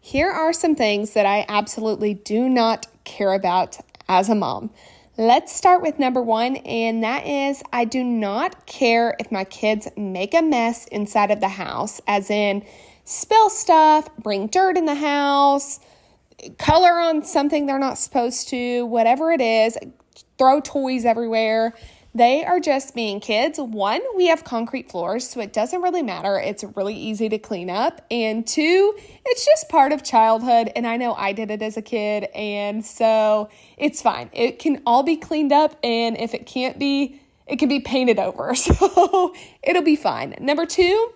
Here are some things that I absolutely do not care about as a mom. Let's start with number one, and that is I do not care if my kids make a mess inside of the house, as in spill stuff, bring dirt in the house, color on something they're not supposed to, whatever it is, throw toys everywhere. They are just being kids. One, we have concrete floors, so it doesn't really matter. It's really easy to clean up. And two, it's just part of childhood. And I know I did it as a kid. And so it's fine. It can all be cleaned up. And if it can't be, it can be painted over. So it'll be fine. Number two,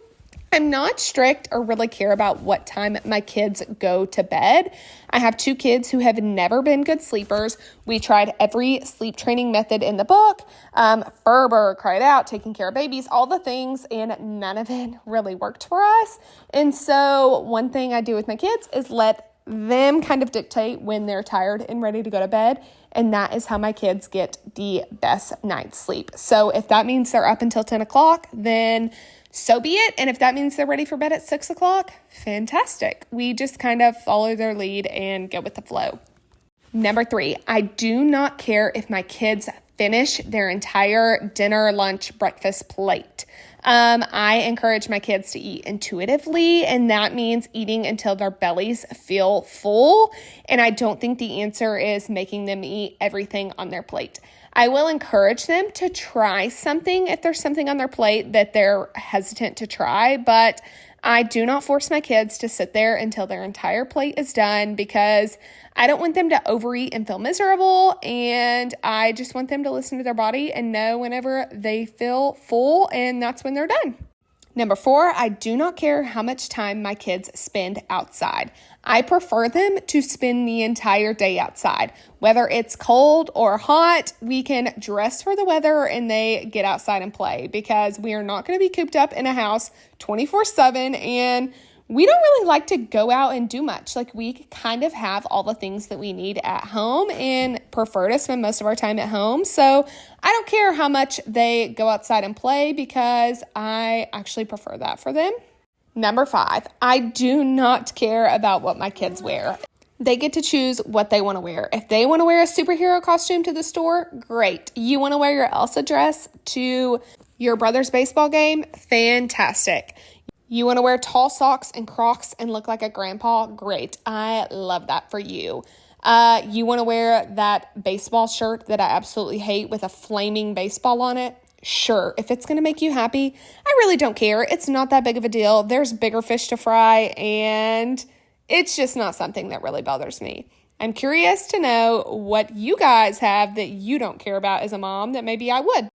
I'm not strict or really care about what time my kids go to bed. I have two kids who have never been good sleepers. We tried every sleep training method in the book, Ferber, cried out, taking care of babies, all the things, and none of it really worked for us. And so one thing I do with my kids is let them kind of dictate when they're tired and ready to go to bed. And that is how my kids get the best night's sleep. So if that means they're up until 10 o'clock, then so be it. And if that means they're ready for bed at 6 o'clock, fantastic. We just kind of follow their lead and go with the flow. Number three, I do not care if my kids finish their entire dinner, lunch, breakfast plate. I encourage my kids to eat intuitively, and that means eating until their bellies feel full. And I don't think the answer is making them eat everything on their plate. I will encourage them to try something if there's something on their plate that they're hesitant to try, but I do not force my kids to sit there until their entire plate is done because I don't want them to overeat and feel miserable, and I just want them to listen to their body and know whenever they feel full, and that's when they're done. Number four, I do not care how much time my kids spend outside. I prefer them to spend the entire day outside. Whether it's cold or hot, we can dress for the weather and they get outside and play because we are not going to be cooped up in a house 24/7, and we don't really like to go out and do much. Like, we kind of have all the things that we need at home and prefer to spend most of our time at home. So I don't care how much they go outside and play because I actually prefer that for them. Number five, I do not care about what my kids wear. They get to choose what they want to wear. If they want to wear a superhero costume to the store, great. You want to wear your Elsa dress to your brother's baseball game? Fantastic. You want to wear tall socks and Crocs and look like a grandpa? Great. I love that for you. You want to wear that baseball shirt that I absolutely hate with a flaming baseball on it? Sure. If it's going to make you happy, I really don't care. It's not that big of a deal. There's bigger fish to fry, and it's just not something that really bothers me. I'm curious to know what you guys have that you don't care about as a mom that maybe I would.